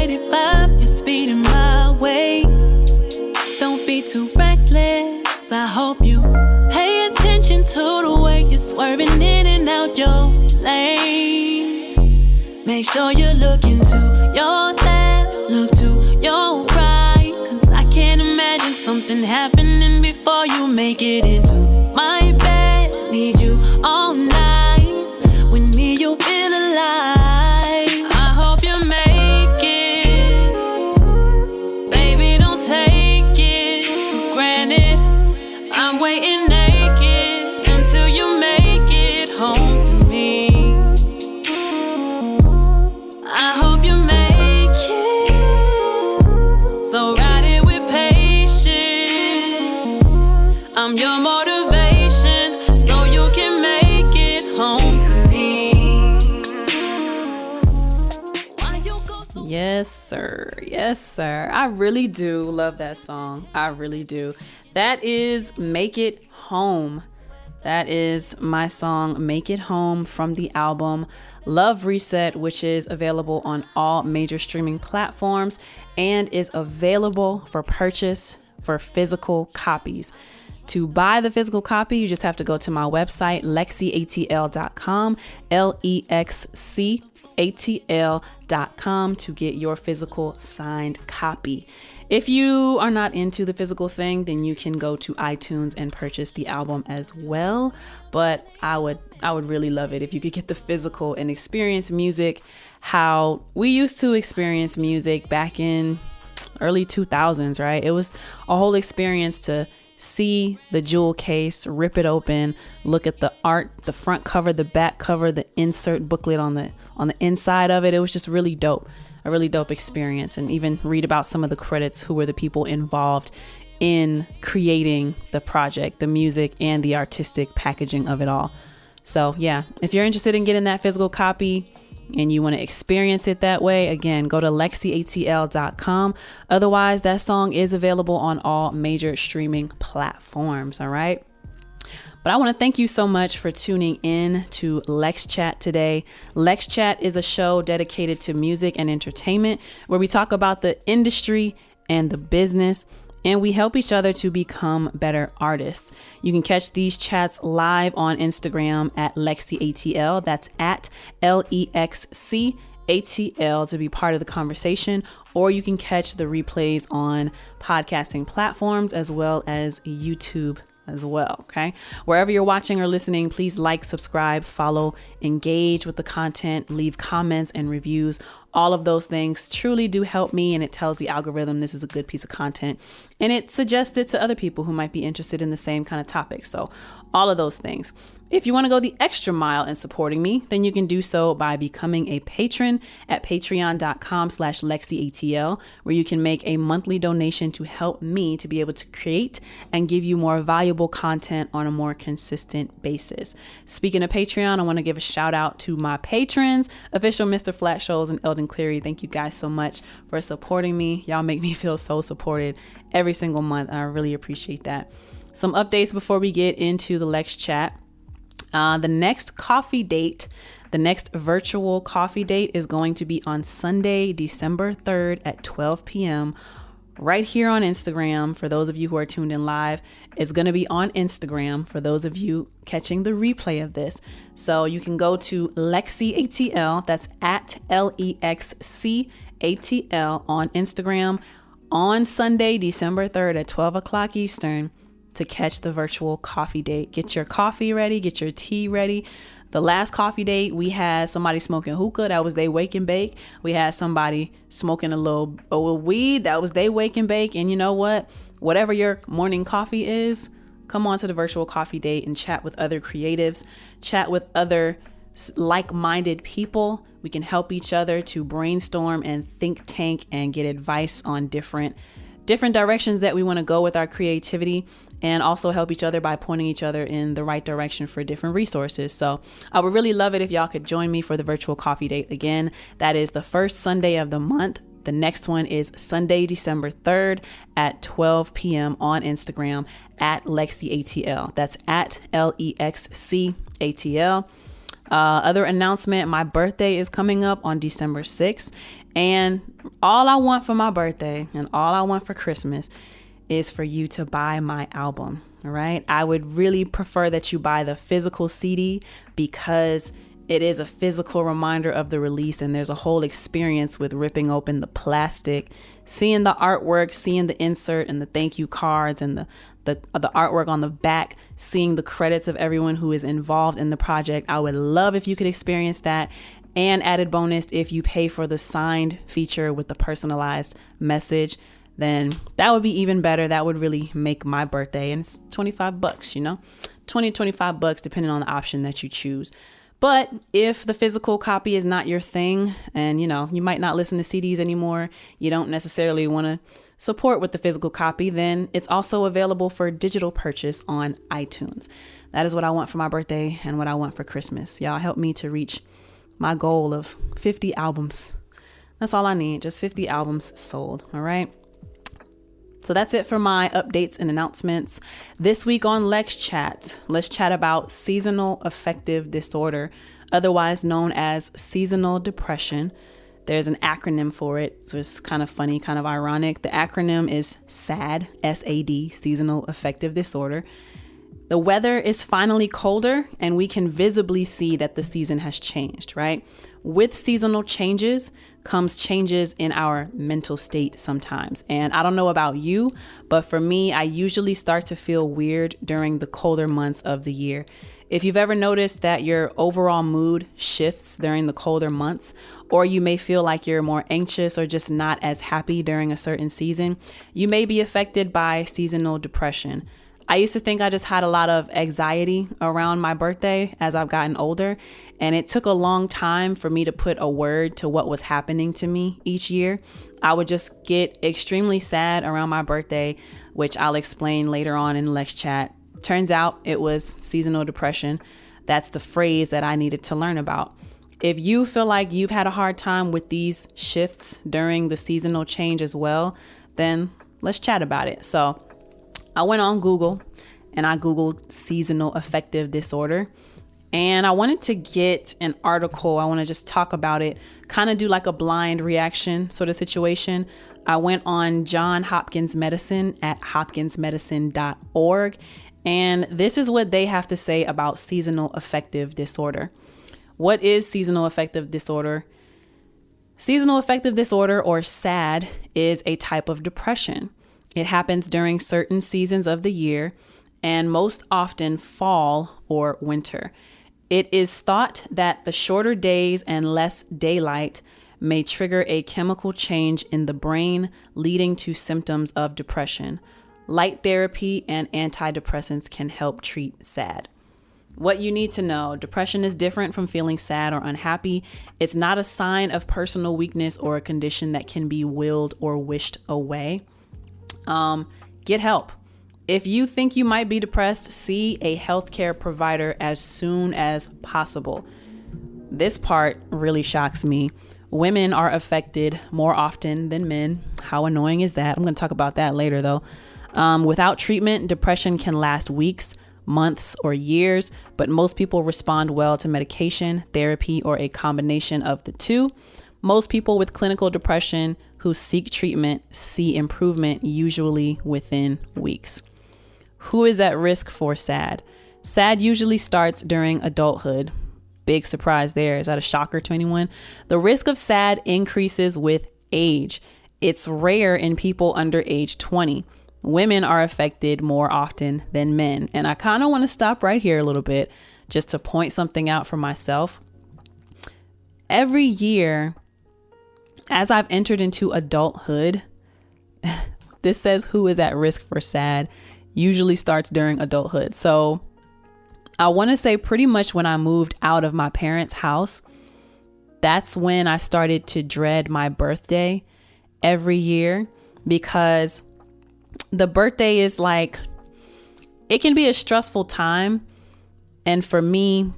85, you're speeding my way. Don't be too reckless, I hope you pay attention to the way you're swerving in and out your lane. Make sure you look into your left, look to your right, cause I can't imagine something happening before you make it into my bed. Need you all night, with me you feel alive. I hope you make it, baby, don't take it for granted. I'm waiting naked until you make it home to me. I hope you make it, so ride it with patience. I'm your motivation, so you can make it home to me. Why you go so— Yes, sir. Yes, sir. I really do love that song. I really do. That is Make It Home. That is my song, Make It Home, from the album Love Reset, which is available on all major streaming platforms and is available for purchase for physical copies. To buy the physical copy, you just have to go to my website, LexCATL.com, LEXCATL.com, to get your physical signed copy. If you are not into the physical thing, then you can go to iTunes and purchase the album as well. But I would really love it if you could get the physical and experience music how we used to experience music back in early 2000s, right? It was a whole experience to see the jewel case, rip it open, look at the art, the front cover, the back cover, the insert booklet on the inside of it. It was just really dope. A really dope experience, and even read about some of the credits, who were the people involved in creating the project, the music, and the artistic packaging of it all. So yeah, if you're interested in getting that physical copy and you want to experience it that way, again, go to LexCATL.com. Otherwise, that song is available on all major streaming platforms. All right. But I want to thank you so much for tuning in to LexChat today. LexChat is a show dedicated to music and entertainment, where we talk about the industry and the business, and we help each other to become better artists. You can catch these chats live on Instagram at LexCATL. That's at LEXCATL to be part of the conversation, or you can catch the replays on podcasting platforms as well as YouTube as well. Okay. Wherever you're watching or listening, please like, subscribe, follow, engage with the content, leave comments and reviews. All of those things truly do help me, and it tells the algorithm this is a good piece of content, and it suggests it to other people who might be interested in the same kind of topic. So all of those things. If you want to go the extra mile in supporting me, then you can do so by becoming a patron at patreon.com/LexCATL, where you can make a monthly donation to help me to be able to create and give you more valuable content on a more consistent basis. Speaking of Patreon, I want to give a shout out to my patrons, Official Mr. Flat Shows and Eldon Cleary. Thank you guys so much for supporting me. Y'all make me feel so supported every single month, and I really appreciate that. Some updates before we get into the Lex Chat. The next virtual coffee date is going to be on Sunday, December 3rd at 12 p.m. right here on Instagram. For those of you who are tuned in live, it's going to be on Instagram for those of you catching the replay of this. So you can go to LexCATL, that's at LEXCATL on Instagram on Sunday, December 3rd at 12 o'clock Eastern, to catch the virtual coffee date. Get your coffee ready, get your tea ready. The last coffee date, we had somebody smoking hookah. That was they wake and bake. We had somebody smoking a little weed. That was they wake and bake. And you know what? Whatever your morning coffee is, come on to the virtual coffee date and chat with other creatives, chat with other like-minded people. We can help each other to brainstorm and think tank and get advice on different directions that we want to go with our creativity, and also help each other by pointing each other in the right direction for different resources. So I would really love it if y'all could join me for the virtual coffee date. Again, that is the first Sunday of the month. The next one is Sunday, December 3rd at 12 p.m. on Instagram at LexCATL. That's at LEXCATL. Other announcement, my birthday is coming up on December 6th. And all I want for my birthday and all I want for Christmas is for you to buy my album. All right. I would really prefer that you buy the physical CD because it is a physical reminder of the release. And there's a whole experience with ripping open the plastic, seeing the artwork, seeing the insert and the thank you cards and the artwork on the back, seeing the credits of everyone who is involved in the project. I would love if you could experience that. And added bonus, if you pay for the signed feature with the personalized message, then that would be even better. That would really make my birthday. And it's $25, you know, $25 depending on the option that you choose. But if the physical copy is not your thing and, you know, you might not listen to CDs anymore, you don't necessarily want to support with the physical copy, then it's also available for digital purchase on iTunes. That is what I want for my birthday and what I want for Christmas. Y'all help me to reach my goal of 50 albums. That's all I need. Just 50 albums sold. All right. So that's it for my updates and announcements. This week on LexChat, let's chat about seasonal affective disorder, otherwise known as seasonal depression. There's an acronym for it, so it's kind of funny, kind of ironic. The acronym is S.A.D, S-A.D, Seasonal Affective Disorder. The weather is finally colder and we can visibly see that the season has changed, right? With seasonal changes comes changes in our mental state sometimes. And I don't know about you, but for me, I usually start to feel weird during the colder months of the year. If you've ever noticed that your overall mood shifts during the colder months, or you may feel like you're more anxious or just not as happy during a certain season, you may be affected by seasonal depression. I used to think I just had a lot of anxiety around my birthday as I've gotten older, and it took a long time for me to put a word to what was happening to me each year. I would just get extremely sad around my birthday, which I'll explain later on in LexChat. Turns out it was seasonal depression. That's the phrase that I needed to learn about. If you feel like you've had a hard time with these shifts during the seasonal change as well, then let's chat about it. So I went on Google and I Googled seasonal affective disorder, and I wanted to get an article. I want to just talk about it, kind of do like a blind reaction sort of situation. I went on Johns Hopkins Medicine at hopkinsmedicine.org, and this is what they have to say about seasonal affective disorder. What is seasonal affective disorder? Seasonal affective disorder, or SAD, is a type of depression. It happens during certain seasons of the year and most often fall or winter. It is thought that the shorter days and less daylight may trigger a chemical change in the brain, leading to symptoms of depression. Light therapy and antidepressants can help treat SAD. What you need to know: depression is different from feeling sad or unhappy. It's not a sign of personal weakness or a condition that can be willed or wished away. Get help. If you think you might be depressed, see a healthcare provider as soon as possible. This part really shocks me. Women are affected more often than men. How annoying is that? I'm going to talk about that later, though. Without treatment, depression can last weeks, months, or years, but most people respond well to medication, therapy, or a combination of the two. Most people with clinical depression who seek treatment see improvement usually within weeks. Who is at risk for SAD? SAD usually starts during adulthood. Big surprise there. Is that a shocker to anyone? The risk of SAD increases with age. It's rare in people under age 20. Women are affected more often than men. And I kind of want to stop right here a little bit just to point something out for myself. Every year, as I've entered into adulthood, this says who is at risk for SAD usually starts during adulthood. So I want to say pretty much when I moved out of my parents' house, that's when I started to dread my birthday every year, because the birthday is like, it can be a stressful time. And for me,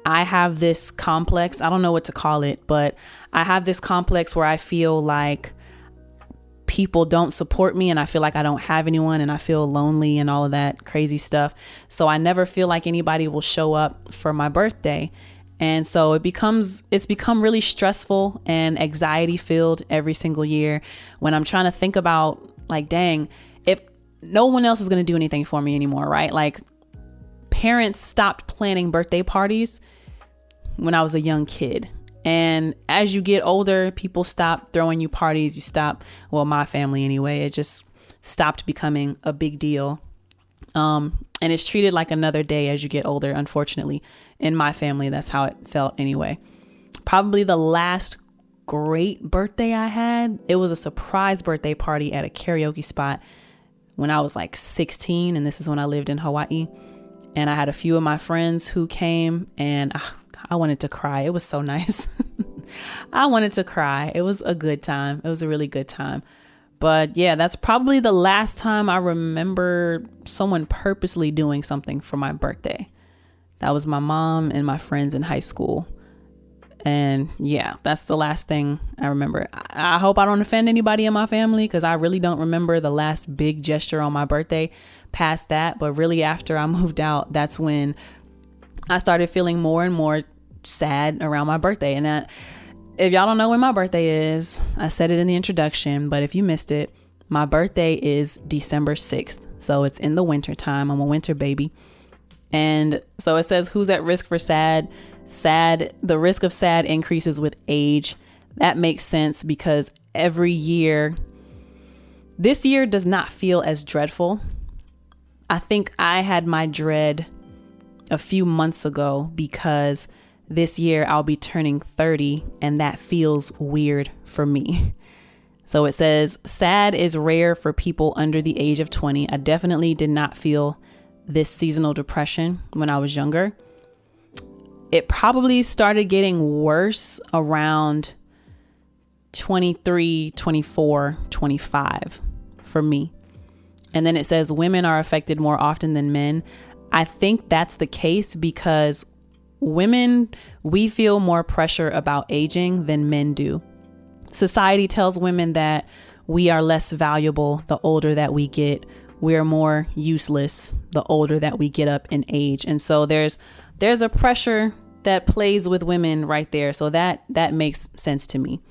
I have this complex. I don't know what to call it, but I have this complex where I feel like people don't support me and I feel like I don't have anyone and I feel lonely and all of that crazy stuff. So I never feel like anybody will show up for my birthday. And so it's become really stressful and anxiety filled every single year when I'm trying to think about, like, dang, if no one else is going to do anything for me anymore, right? Like, parents stopped planning birthday parties when I was a young kid. And as you get older, people stop throwing you parties. You stop, well, my family anyway, it just stopped becoming a big deal. And it's treated like another day as you get older, unfortunately. In my family, that's how it felt anyway. Probably the last great birthday I had, it was a surprise birthday party at a karaoke spot when I was like 16. And this is when I lived in Hawaii. And I had a few of my friends who came, and I wanted to cry. It was so nice. I wanted to cry. It was a good time. It was a really good time. But yeah, that's probably the last time I remember someone purposely doing something for my birthday. That was my mom and my friends in high school. And yeah, that's the last thing I remember. I hope I don't offend anybody in my family, because I really don't remember the last big gesture on my birthday past that. But really, after I moved out, that's when I started feeling more and more sad around my birthday. And that, if y'all don't know when my birthday is, I said it in the introduction, but if you missed it, my birthday is December 6th. So it's in the winter time. I'm a winter baby. And so it says, who's at risk for SAD? The risk of SAD increases with age. That makes sense, because every year, this year does not feel as dreadful. I think I had my dread a few months ago, because this year I'll be turning 30, and that feels weird for me. So it says, SAD is rare for people under the age of 20. I definitely did not feel this seasonal depression when I was younger. It probably started getting worse around 23, 24, 25 for me. And then it says women are affected more often than men. I think that's the case because women, we feel more pressure about aging than men do. Society tells women that we are less valuable the older that we get. We're more useless the older that we get up in age. And so there's a pressure that plays with women right there. So that makes sense to me.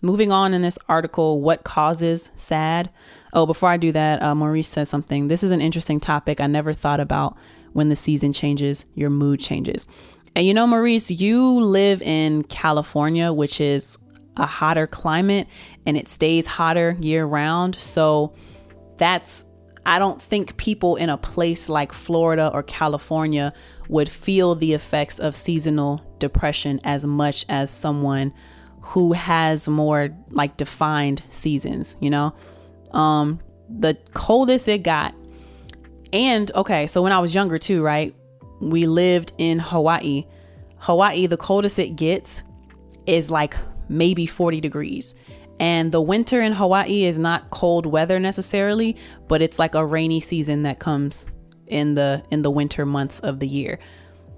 Moving on in this article, what causes SAD? Oh, before I do that, Maurice says something. This is an interesting topic I never thought about. When the season changes, your mood changes. And you know, Maurice, you live in California, which is a hotter climate, and it stays hotter year round. So I don't think people in a place like Florida or California would feel the effects of seasonal depression as much as someone who has more like defined seasons, you know? The coldest it got. And okay, so when I was younger too, right? We lived in Hawaii. Hawaii, the coldest it gets is like maybe 40 degrees. And the winter in Hawaii is not cold weather necessarily, but it's like a rainy season that comes in the winter months of the year.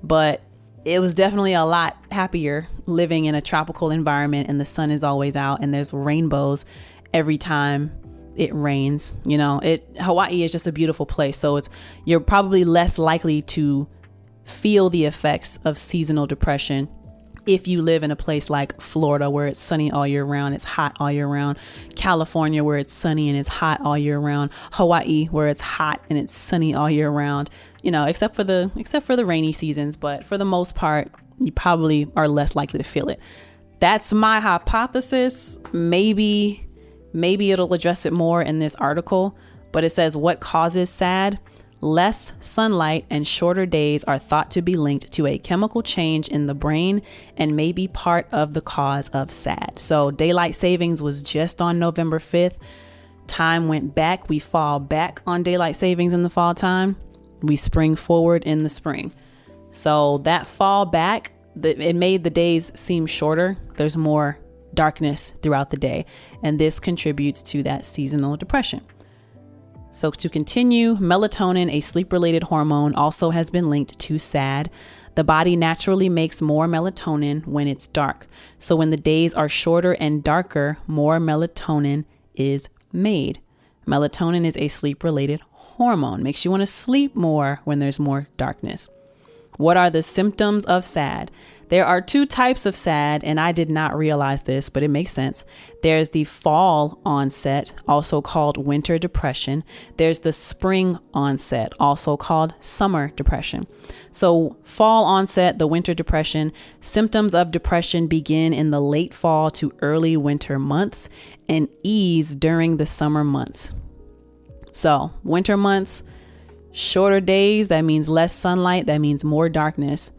But it was definitely a lot happier living in a tropical environment, and the sun is always out and there's rainbows every time it rains. You know, Hawaii is just a beautiful place. So you're probably less likely to feel the effects of seasonal depression if you live in a place like Florida, where it's sunny all year round, it's hot all year round. California, where it's sunny and it's hot all year round. Hawaii, where it's hot and it's sunny all year round. You know, except for the rainy seasons, but for the most part, you probably are less likely to feel it. That's my hypothesis. Maybe it'll address it more in this article, but it says what causes SAD? Less sunlight and shorter days are thought to be linked to a chemical change in the brain and may be part of the cause of SAD. So daylight savings was just on November 5th. Time went back. We fall back on daylight savings in the fall time. We spring forward in the spring. So that fall back, it made the days seem shorter. There's more darkness throughout the day, and this contributes to that seasonal depression. So to continue, melatonin, a sleep-related hormone, also has been linked to SAD. The body naturally makes more melatonin when it's dark. So when the days are shorter and darker, more melatonin is made. Melatonin is a sleep-related hormone. Makes you want to sleep more when there's more darkness. What are the symptoms of SAD? There are two types of SAD, and I did not realize this, but it makes sense. There's the fall onset, also called winter depression. There's the spring onset, also called summer depression. So fall onset, the winter depression, symptoms of depression begin in the late fall to early winter months and ease during the summer months. So winter months, shorter days, that means less sunlight, that means more darkness.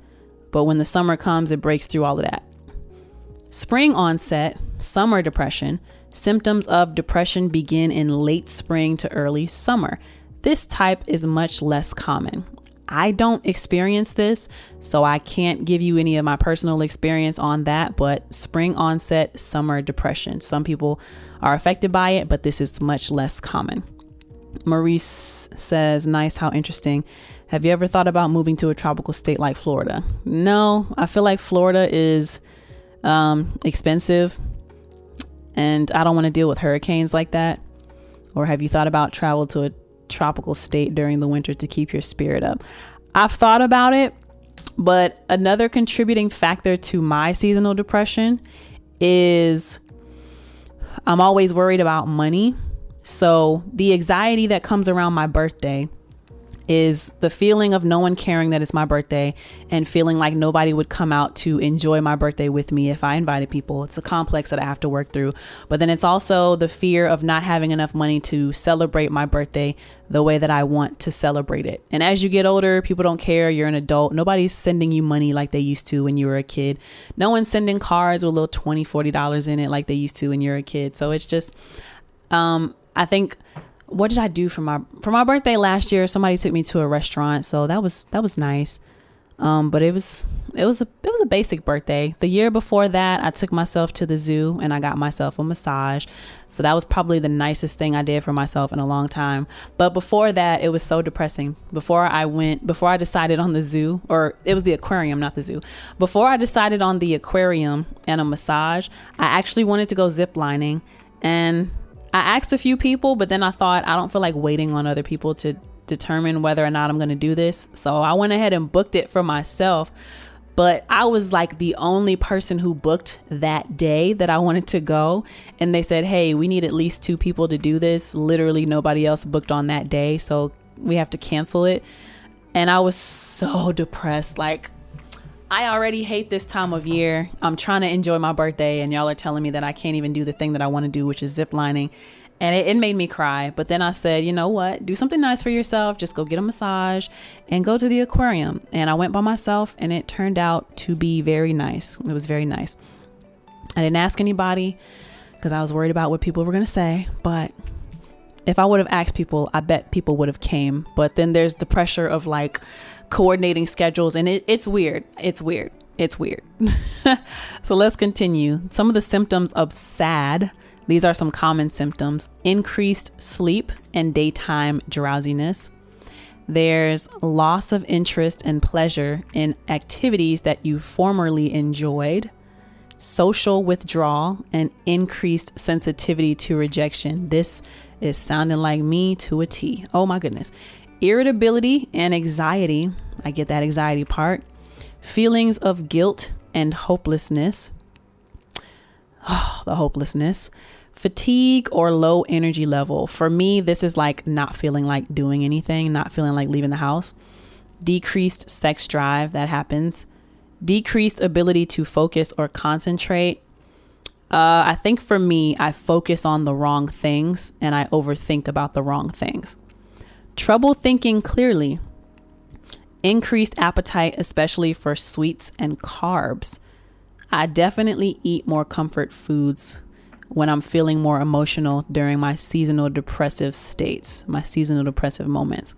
But when the summer comes, it breaks through all of that. Spring onset, summer depression. Symptoms of depression begin in late spring to early summer. This type is much less common. I don't experience this, so I can't give you any of my personal experience on that, but spring onset, summer depression. Some people are affected by it, but this is much less common. Maurice says, nice, how interesting. Have you ever thought about moving to a tropical state like Florida? No, I feel like Florida is expensive and I don't want to deal with hurricanes like that. Or have you thought about travel to a tropical state during the winter to keep your spirit up? I've thought about it, but another contributing factor to my seasonal depression is I'm always worried about money. So the anxiety that comes around my birthday is the feeling of no one caring that it's my birthday and feeling like nobody would come out to enjoy my birthday with me if I invited people. It's a complex that I have to work through. But then it's also the fear of not having enough money to celebrate my birthday the way that I want to celebrate it. And as you get older, people don't care. You're an adult. Nobody's sending you money like they used to when you were a kid. No one's sending cards with a little $20, $40 in it like they used to when you're a kid. So it's just, I think, what did I do for my birthday last year? Somebody took me to a restaurant, so that was nice. But it was a basic birthday. The year before that, I took myself to the zoo and I got myself a massage. So that was probably the nicest thing I did for myself in a long time. But before that, it was so depressing. Before I decided on the zoo, or it was the aquarium, not the zoo. Before I decided on the aquarium and a massage, I actually wanted to go zip lining, and I asked a few people, but then I thought I don't feel like waiting on other people to determine whether or not I'm going to do this. So I went ahead and booked it for myself. But I was like the only person who booked that day that I wanted to go. And they said, hey, we need at least 2 people to do this. Literally nobody else booked on that day, so we have to cancel it. And I was so depressed. Like, I already hate this time of year. I'm trying to enjoy my birthday and y'all are telling me that I can't even do the thing that I want to do, which is zip lining. And it made me cry. But then I said, you know what? Do something nice for yourself. Just go get a massage and go to the aquarium. And I went by myself and it turned out to be very nice. It was very nice. I didn't ask anybody because I was worried about what people were going to say. But if I would have asked people, I bet people would have came. But then there's the pressure of like coordinating schedules, and it's weird. It's weird. So let's continue. Some of the symptoms of SAD. These are some common symptoms: increased sleep and daytime drowsiness. There's loss of interest and pleasure in activities that you formerly enjoyed, social withdrawal, and increased sensitivity to rejection. This is sounding like me to a T. Oh my goodness. Irritability and anxiety. I get that anxiety part. Feelings of guilt and hopelessness. Oh, the hopelessness. Fatigue or low energy level. For me, this is like not feeling like doing anything, not feeling like leaving the house. Decreased sex drive. That happens. Decreased ability to focus or concentrate. I think for me, I focus on the wrong things and I overthink about the wrong things. Trouble thinking clearly. Increased appetite, especially for sweets and carbs. I definitely eat more comfort foods when I'm feeling more emotional during my seasonal depressive states, my seasonal depressive moments.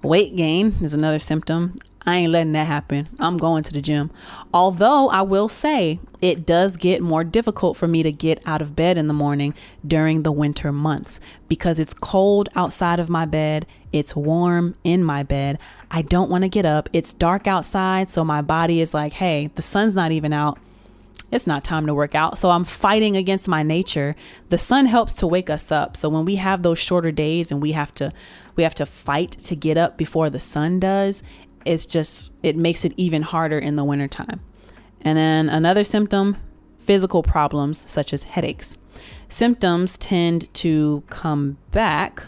Weight gain is another symptom. I ain't letting that happen. I'm going to the gym. Although I will say it does get more difficult for me to get out of bed in the morning during the winter months because it's cold outside of my bed. It's warm in my bed. I don't want to get up. It's dark outside. So my body is like, hey, the sun's not even out. It's not time to work out. So I'm fighting against my nature. The sun helps to wake us up. So when we have those shorter days and we have to fight to get up before the sun does, it makes it even harder in the wintertime. And then another symptom, physical problems such as headaches. Symptoms tend to come back,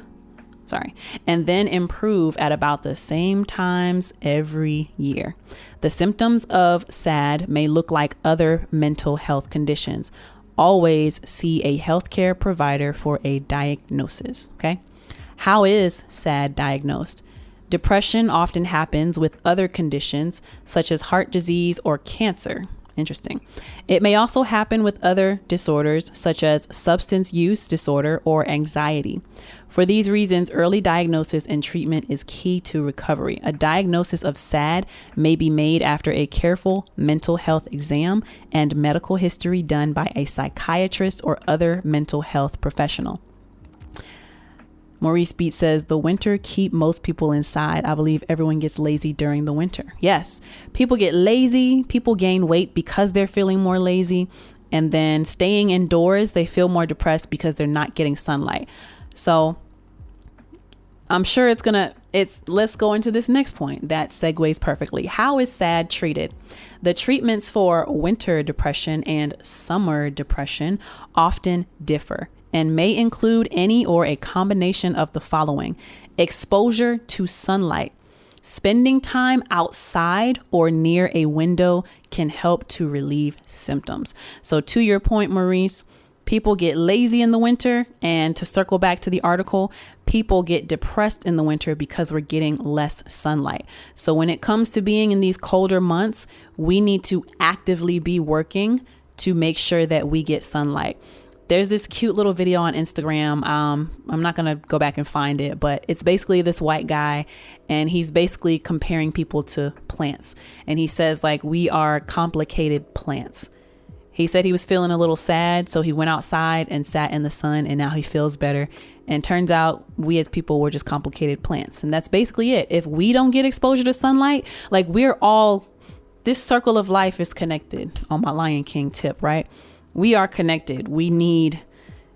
and then improve at about the same times every year. The symptoms of SAD may look like other mental health conditions. Always see a healthcare provider for a diagnosis. Okay. How is SAD diagnosed? Depression often happens with other conditions such as heart disease or cancer. Interesting. It may also happen with other disorders such as substance use disorder or anxiety. For these reasons, early diagnosis and treatment is key to recovery. A diagnosis of SAD may be made after a careful mental health exam and medical history done by a psychiatrist or other mental health professional. Maurice Beat says, the winter keep most people inside. I believe everyone gets lazy during the winter. Yes, people get lazy. People gain weight because they're feeling more lazy. And then staying indoors, they feel more depressed because they're not getting sunlight. So I'm sure let's go into this next point that segues perfectly. How is SAD treated? The treatments for winter depression and summer depression often differ and may include any or a combination of the following: exposure to sunlight. Spending time outside or near a window can help to relieve symptoms. So to your point, Maurice, people get lazy in the winter, and to circle back to the article, people get depressed in the winter because we're getting less sunlight. So when it comes to being in these colder months, we need to actively be working to make sure that we get sunlight. There's this cute little video on Instagram. I'm not going to go back and find it, but it's basically this white guy, and he's basically comparing people to plants. And he says, like, we are complicated plants. He said he was feeling a little sad, so he went outside and sat in the sun, and now he feels better. And turns out we as people were just complicated plants. And that's basically it. If we don't get exposure to sunlight, like, this circle of life is connected on my Lion King tip, right? We are connected. We need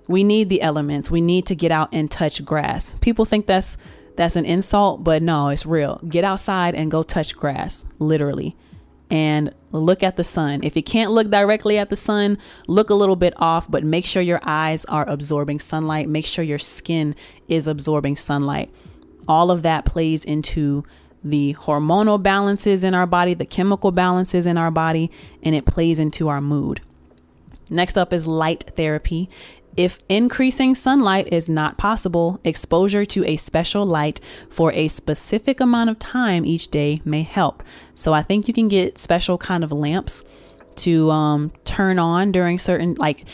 the elements. We need to get out and touch grass. People think that's an insult, but no, it's real. Get outside and go touch grass, literally, and look at the sun. If you can't look directly at the sun, look a little bit off, but make sure your eyes are absorbing sunlight. Make sure your skin is absorbing sunlight. All of that plays into the hormonal balances in our body, the chemical balances in our body, and it plays into our mood. Next up is light therapy. If increasing sunlight is not possible, exposure to a special light for a specific amount of time each day may help. So I think you can get special kind of lamps to turn on during certain, like,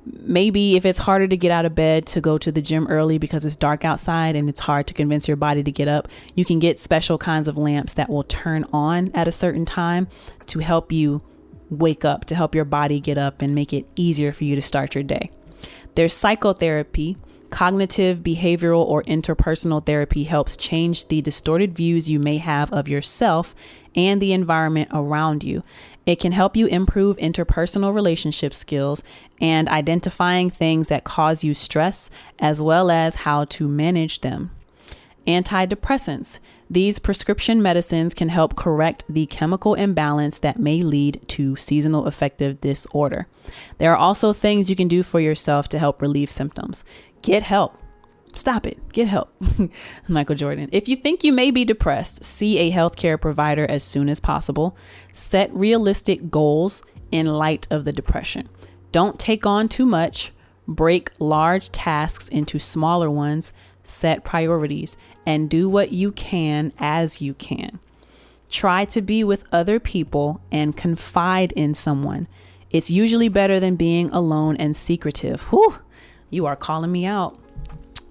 maybe if it's harder to get out of bed to go to the gym early because it's dark outside and it's hard to convince your body to get up, you can get special kinds of lamps that will turn on at a certain time to help you wake up, to help your body get up and make it easier for you to start your day. There's psychotherapy. Cognitive, behavioral, or interpersonal therapy helps change the distorted views you may have of yourself and the environment around you. It can help you improve interpersonal relationship skills and identifying things that cause you stress, as well as how to manage them. Antidepressants. These prescription medicines can help correct the chemical imbalance that may lead to seasonal affective disorder. There are also things you can do for yourself to help relieve symptoms. Get help. Stop it. Get help. Michael Jordan. If you think you may be depressed, see a healthcare provider as soon as possible. Set realistic goals in light of the depression. Don't take on too much. Break large tasks into smaller ones. Set priorities and do what you can as you can. Try to be with other people and confide in someone. It's usually better than being alone and secretive. Whew, you are calling me out.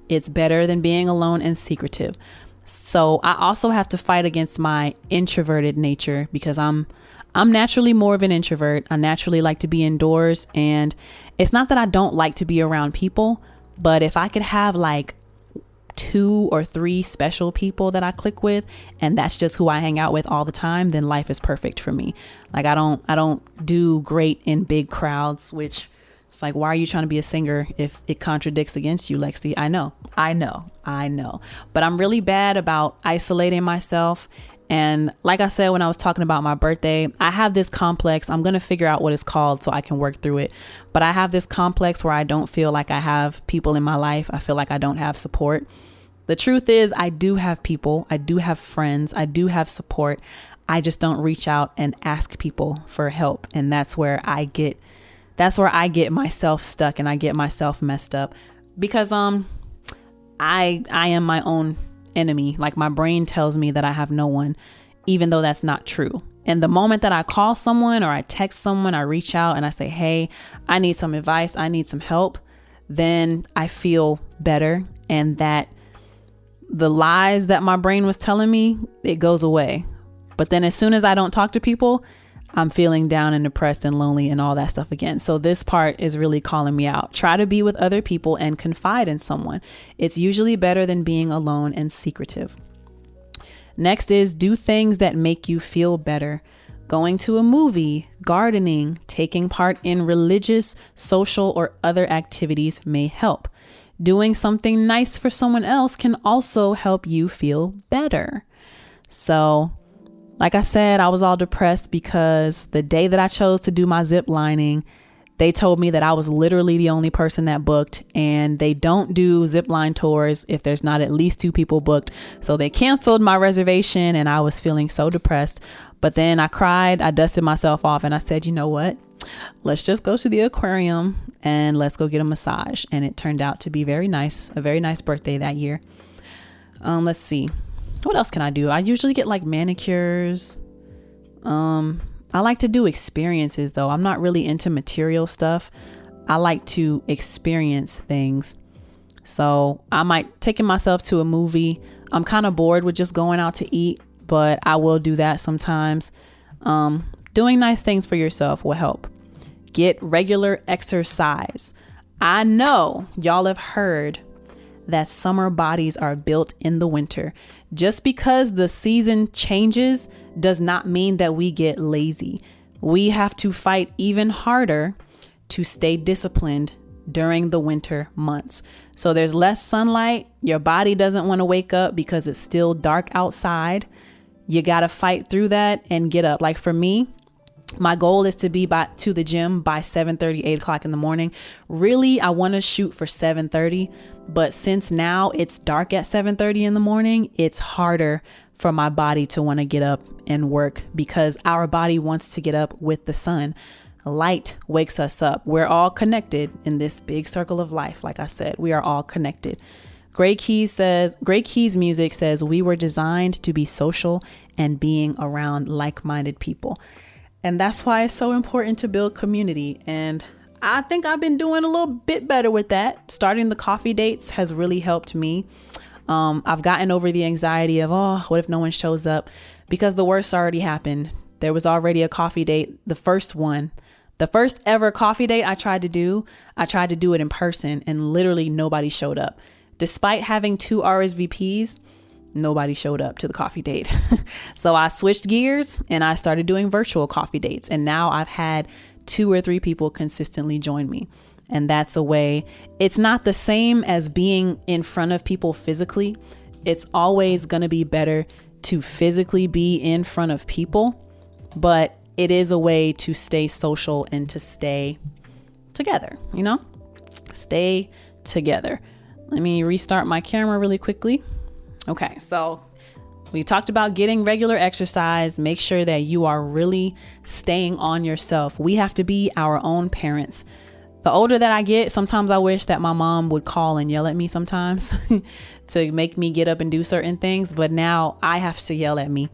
It's better than being alone and secretive. So I also have to fight against my introverted nature because I'm naturally more of an introvert. I naturally like to be indoors, and it's not that I don't like to be around people, but if I could have like 2 or 3 special people that I click with, and that's just who I hang out with all the time, then life is perfect for me. Like I don't do great in big crowds, which it's like, why are you trying to be a singer if it contradicts against you, Lexi? I know. But I'm really bad about isolating myself And like I said, when I was talking about my birthday, I have this complex. I'm going to figure out what it's called so I can work through it. But I have this complex where I don't feel like I have people in my life. I feel like I don't have support. The truth is, I do have people. I do have friends. I do have support. I just don't reach out and ask people for help. And that's where I get myself stuck and I get myself messed up because I am my own enemy. Like my brain tells me that I have no one, even though that's not true. And the moment that I call someone or I text someone, I reach out and I say, hey, I need some advice. I need some help. Then I feel better. And that the lies that my brain was telling me, it goes away. But then as soon as I don't talk to people, I'm feeling down and depressed and lonely and all that stuff again. So this part is really calling me out. Try to be with other people and confide in someone. It's usually better than being alone and secretive. Next is do things that make you feel better. Going to a movie, gardening, taking part in religious, social, or other activities may help. Doing something nice for someone else can also help you feel better. So like I said, I was all depressed because the day that I chose to do my zip lining, they told me that I was literally the only person that booked, and they don't do zip line tours if there's not at least 2 people booked. So they canceled my reservation and I was feeling so depressed. But then I cried, I dusted myself off and I said, you know what? Let's just go to the aquarium and let's go get a massage. And it turned out to be very nice, a very nice birthday that year. Let's see. What else can I do? I usually get like manicures. I like to do experiences though. I'm not really into material stuff. I like to experience things. So I might taking myself to a movie. I'm kind of bored with just going out to eat, but I will do that sometimes. Doing nice things for yourself will help. Get regular exercise. I know y'all have heard that summer bodies are built in the winter. Just because the season changes does not mean that we get lazy. We have to fight even harder to stay disciplined during the winter months. So there's less sunlight. Your body doesn't want to wake up because it's still dark outside. You got to fight through that and get up. Like for me, my goal is to be to the gym by 7:30, 8 o'clock in the morning. Really, I want to shoot for 7:30. But since now it's dark at 7:30 in the morning, it's harder for my body to want to get up and work because our body wants to get up with the sun. Light wakes us up. We're all connected in this big circle of life. Like I said, we are all connected. Great Keys music says we were designed to be social and being around like-minded people. And that's why it's so important to build community. And I think I've been doing a little bit better with that. Starting the coffee dates has really helped me. I've gotten over the anxiety of, what if no one shows up? Because the worst already happened. There was already a coffee date. The first ever coffee date I tried to do it in person and literally nobody showed up. Despite having 2 RSVPs, nobody showed up to the coffee date. So I switched gears and I started doing virtual coffee dates. And now I've had 2 or 3 people consistently join me. And that's a way. It's not the same as being in front of people physically. It's always going to be better to physically be in front of people, but it is a way to stay social and to stay together, stay together. Let me restart my camera really quickly. Okay, so we talked about getting regular exercise. Make sure that you are really staying on yourself. We have to be our own parents. The older that I get, sometimes I wish that my mom would call and yell at me sometimes to make me get up and do certain things. But now I have to yell at me.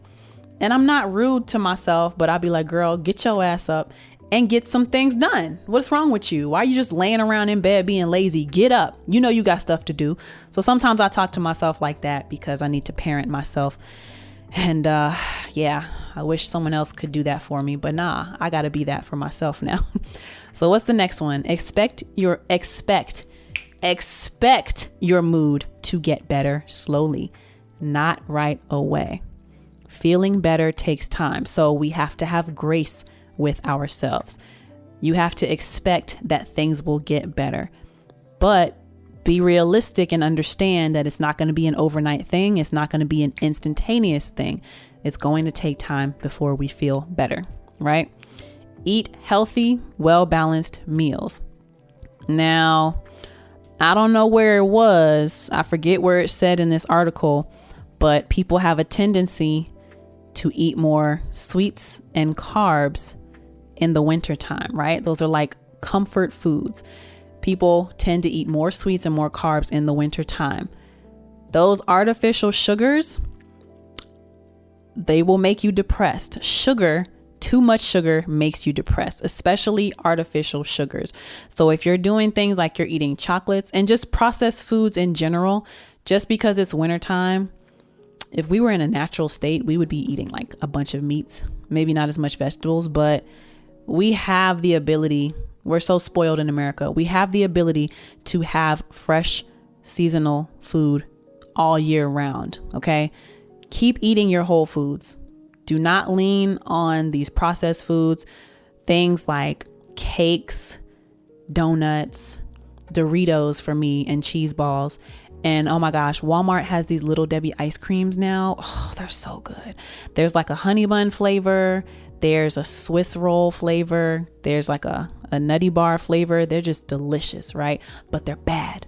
And I'm not rude to myself, but I'll be like, girl, get your ass up and get some things done. What's wrong with you? Why are you just laying around in bed being lazy? Get up. You know you got stuff to do. So sometimes I talk to myself like that because I need to parent myself. And I wish someone else could do that for me. But nah, I got to be that for myself now. So what's the next one? Expect your mood to get better slowly, not right away. Feeling better takes time. So we have to have grace with ourselves. You have to expect that things will get better, but be realistic and understand that it's not going to be an overnight thing. It's not going to be an instantaneous thing. It's going to take time before we feel better, right? Eat healthy, well-balanced meals. Now, I don't know where it was. I forget where it said in this article, but people have a tendency to eat more sweets and carbs in the wintertime, right? Those are like comfort foods. People tend to eat more sweets and more carbs in the wintertime. Those artificial sugars, they will make you depressed. Too much sugar makes you depressed, especially artificial sugars. So if you're doing things like you're eating chocolates and just processed foods in general, just because it's wintertime, if we were in a natural state, we would be eating like a bunch of meats, maybe not as much vegetables, but we have the ability. We're so spoiled in America. We have the ability to have fresh seasonal food all year round. Okay. Keep eating your whole foods. Do not lean on these processed foods, things like cakes, donuts, Doritos for me, and cheese balls. And oh my gosh, Walmart has these Little Debbie ice creams now. Oh, they're so good. There's like a honey bun flavor. There's a Swiss roll flavor. There's like a nutty bar flavor. They're just delicious, right? But they're bad.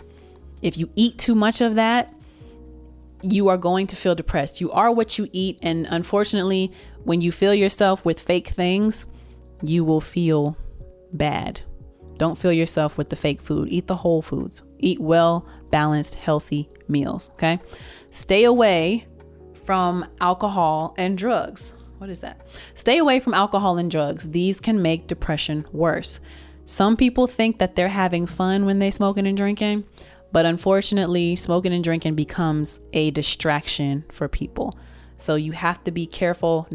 If you eat too much of that, you are going to feel depressed. You are what you eat. And unfortunately, when you fill yourself with fake things, you will feel bad. Don't fill yourself with the fake food. Eat the whole foods. Eat well, balanced, healthy meals. Okay. Stay away from alcohol and drugs. What is that? Stay away from alcohol and drugs. These can make depression worse. Some people think that they're having fun when they smoking and drinking, but unfortunately, smoking and drinking becomes a distraction for people. So you have to be careful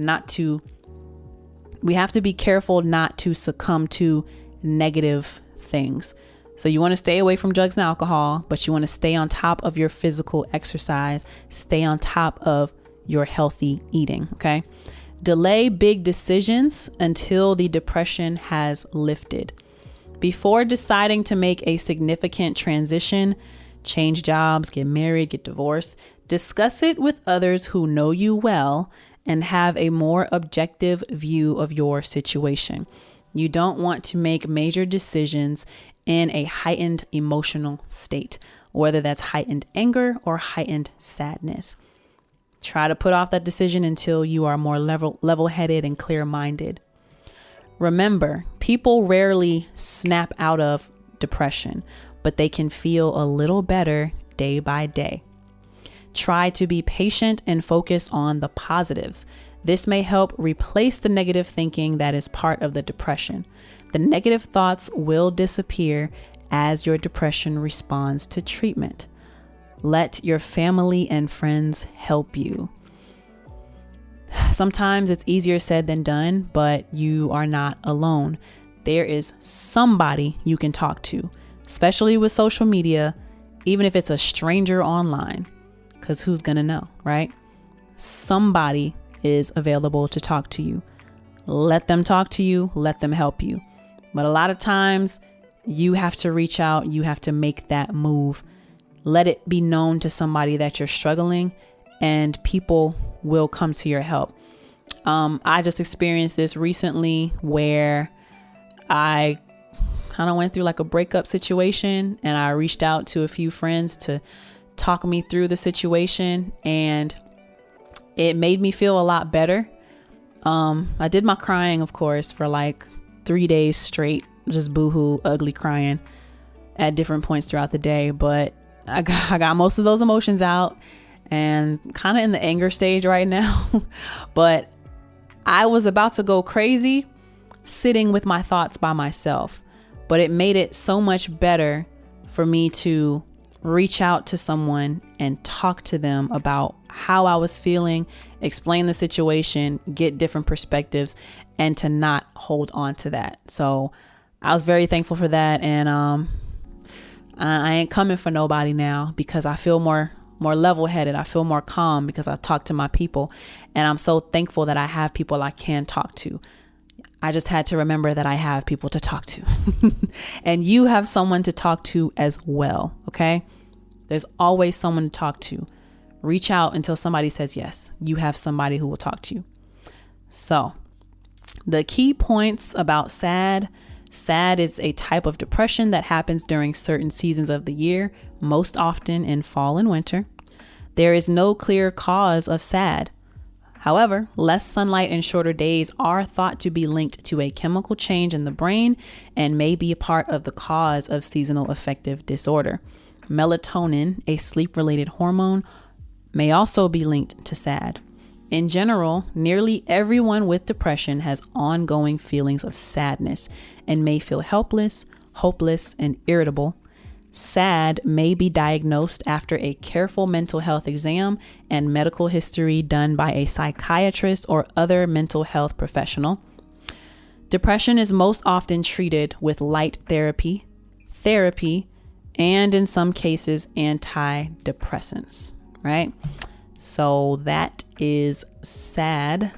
we have to be careful not to succumb to negative things. So you want to stay away from drugs and alcohol, but you want to stay on top of your physical exercise, stay on top of your healthy eating. Okay. Delay big decisions until the depression has lifted. Before deciding to make a significant transition, change jobs, get married, get divorced, discuss it with others who know you well and have a more objective view of your situation. You don't want to make major decisions in a heightened emotional state, whether that's heightened anger or heightened sadness. Try to put off that decision until you are more level-headed and clear-minded. Remember, people rarely snap out of depression, but they can feel a little better day by day. Try to be patient and focus on the positives. This may help replace the negative thinking that is part of the depression. The negative thoughts will disappear as your depression responds to treatment. Let your family and friends help you. Sometimes it's easier said than done, but you are not alone. There is somebody you can talk to, especially with social media, even if it's a stranger online, because who's going to know, right? Somebody is available to talk to you. Let them talk to you. Let them help you. But a lot of times you have to reach out. You have to make that move. Let it be known to somebody that you're struggling, and people will come to your help. I just experienced this recently where I kind of went through like a breakup situation, and I reached out to a few friends to talk me through the situation, and it made me feel a lot better. I did my crying, of course, for like 3 days straight, just boohoo, ugly crying at different points throughout the day. But I got most of those emotions out and kind of in the anger stage right now. But I was about to go crazy sitting with my thoughts by myself. But it made it so much better for me to reach out to someone and talk to them about how I was feeling, explain the situation, get different perspectives, and to not hold on to that. So I was very thankful for that. And I ain't coming for nobody now because I feel more level-headed. I feel more calm because I talk to my people. And I'm so thankful that I have people I can talk to. I just had to remember that I have people to talk to. And you have someone to talk to as well. Okay. There's always someone to talk to. Reach out until somebody says yes. You have somebody who will talk to you. So the key points about SAD. SAD is a type of depression that happens during certain seasons of the year, most often in fall and winter. There is no clear cause of SAD. However, less sunlight and shorter days are thought to be linked to a chemical change in the brain and may be a part of the cause of seasonal affective disorder. Melatonin, a sleep-related hormone, may also be linked to SAD. In general, nearly everyone with depression has ongoing feelings of sadness and may feel helpless, hopeless, and irritable. SAD may be diagnosed after a careful mental health exam and medical history done by a psychiatrist or other mental health professional. Depression is most often treated with light therapy, and in some cases, antidepressants, right? So that is SAD.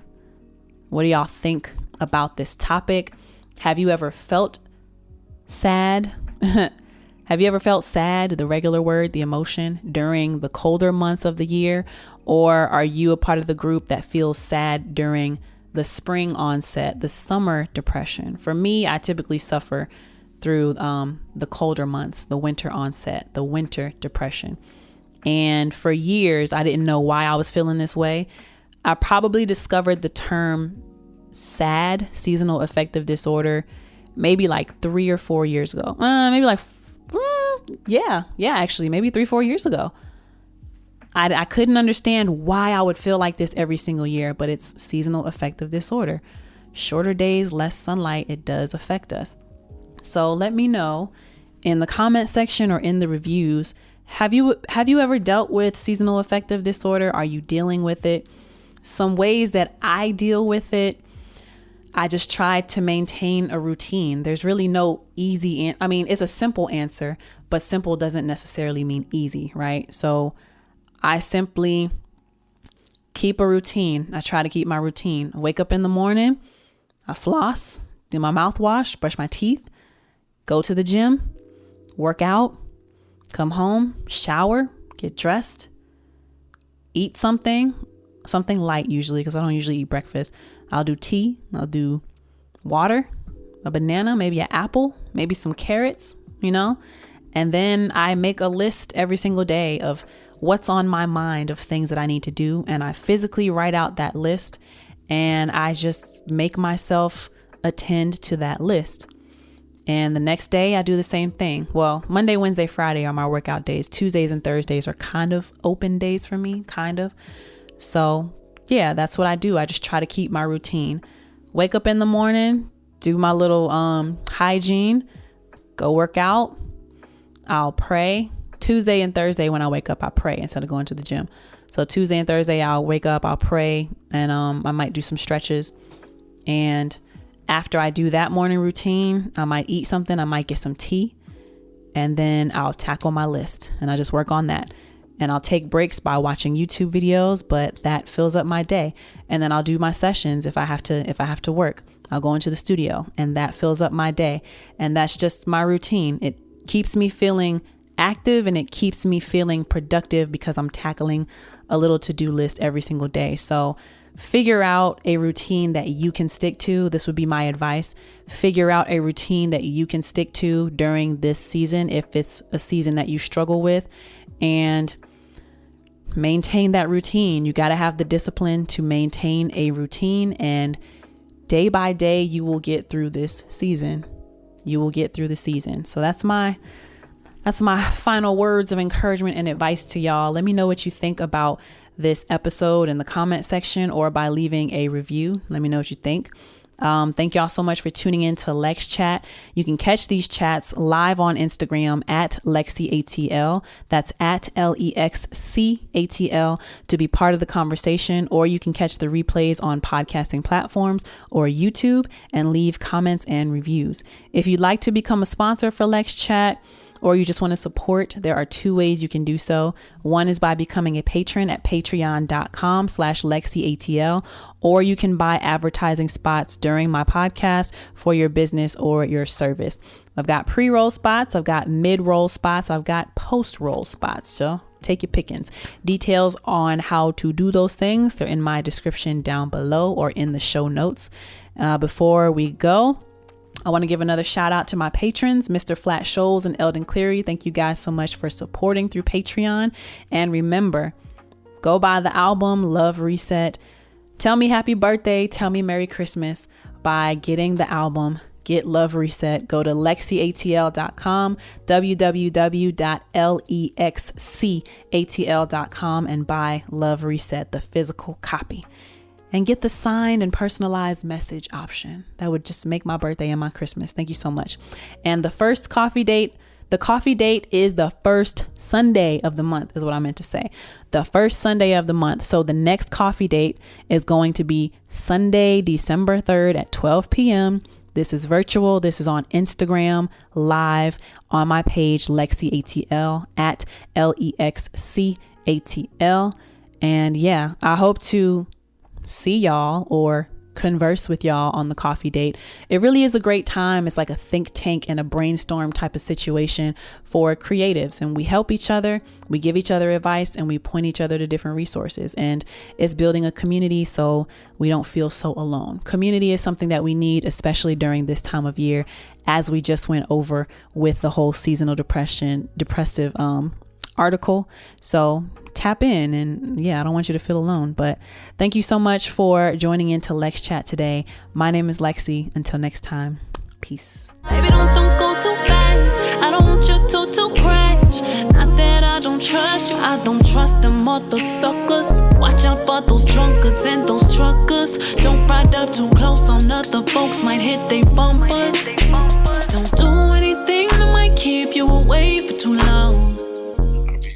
What do y'all think about this topic? Have you ever felt sad? Have you ever felt sad, the regular word, the emotion, during the colder months of the year? Or are you a part of the group that feels sad during the spring onset, the summer depression? For me, I typically suffer through the colder months, the winter onset, the winter depression. And for years, I didn't know why I was feeling this way. I probably discovered the term SAD, Seasonal Affective Disorder, maybe like 3 or 4 years ago. Actually, maybe 3-4 years ago. I couldn't understand why I would feel like this every single year, but it's seasonal affective disorder. Shorter days, less sunlight, it does affect us. So let me know in the comment section or in the reviews, have you ever dealt with seasonal affective disorder? Are you dealing with it? Some ways that I deal with it, I just try to maintain a routine. There's really no easy it's a simple answer, but simple doesn't necessarily mean easy, right? So I simply keep a routine. I try to keep my routine. I wake up in the morning, I floss, do my mouthwash, brush my teeth, go to the gym, work out, come home, shower, get dressed, eat something light usually, because I don't usually eat breakfast. I'll do tea, I'll do water, a banana, maybe an apple, maybe some carrots, and then I make a list every single day of what's on my mind of things that I need to do. And I physically write out that list and I just make myself attend to that list. And the next day I do the same thing. Well, Monday, Wednesday, Friday are my workout days. Tuesdays and Thursdays are kind of open days for me, kind of. So yeah, that's what I do. I just try to keep my routine. Wake up in the morning, do my little hygiene, go work out. I'll pray. Tuesday and Thursday when I wake up, I pray instead of going to the gym. So Tuesday and Thursday, I'll wake up, I'll pray, and I might do some stretches. And after I do that morning routine, I might eat something, I might get some tea, and then I'll tackle my list and I just work on that. And I'll take breaks by watching YouTube videos, but that fills up my day. And then I'll do my sessions if I have to work. I'll go into the studio and that fills up my day. And that's just my routine. It keeps me feeling active and it keeps me feeling productive because I'm tackling a little to-do list every single day. So figure out a routine that you can stick to. This would be my advice. Figure out a routine that you can stick to during this season, if it's a season that you struggle with, and maintain that routine. You got to have the discipline to maintain a routine, and day by day, you will get through this season. You will get through the season. So that's my final words of encouragement and advice to y'all. Let me know what you think about this episode in the comment section or by leaving a review. Let me know what you think. Thank y'all so much for tuning in to LexChat. You can catch these chats live on Instagram at LexCATL. That's at LEXCATL to be part of the conversation, or you can catch the replays on podcasting platforms or YouTube and leave comments and reviews. If you'd like to become a sponsor for LexChat, or you just want to support, there are 2 ways you can do so. One is by becoming a patron at patreon.com/LexCATL, or you can buy advertising spots during my podcast for your business or your service. I've got pre-roll spots, I've got mid-roll spots, I've got post-roll spots. So Take your pickings. Details on how to do those things, they're in my description down below or in the show notes. Before we go, I want to give another shout out to my patrons, Mr. Flat Shoals and Eldon Cleary. Thank you guys so much for supporting through Patreon. And remember, go buy the album, Love Reset. Tell me happy birthday. Tell me Merry Christmas by getting the album. Get Love Reset. Go to LexCATL.com, www.LEXCATL.com, and buy Love Reset, the physical copy. And get the signed and personalized message option. That would just make my birthday and my Christmas. Thank you so much. And the coffee date is the first Sunday of the month, is what I meant to say. The first Sunday of the month. So the next coffee date is going to be Sunday, December 3rd at 12 p.m. This is virtual. This is on Instagram live on my page, LexCATL at LEXCATL. And yeah, I hope to see y'all or converse with y'all on the coffee date. It really is a great time. It's like a think tank and a brainstorm type of situation for creatives, and we help each other, we give each other advice, and we point each other to different resources. And it's building a community so we don't feel so alone. Community is something that we need, especially during this time of year, as we just went over with the whole seasonal depressive article. So tap in, and yeah, I don't want you to feel alone. But thank you so much for joining into LexChat today. My name is Lexi. Until next time, peace. Baby, don't go too fast. I don't want you to crash. Not that I don't trust you, I don't trust them mother suckers. Watch out for those drunkards and those truckers. Don't ride up too close on other folks, might hit they bumpers. Don't do anything that might keep you away for too long.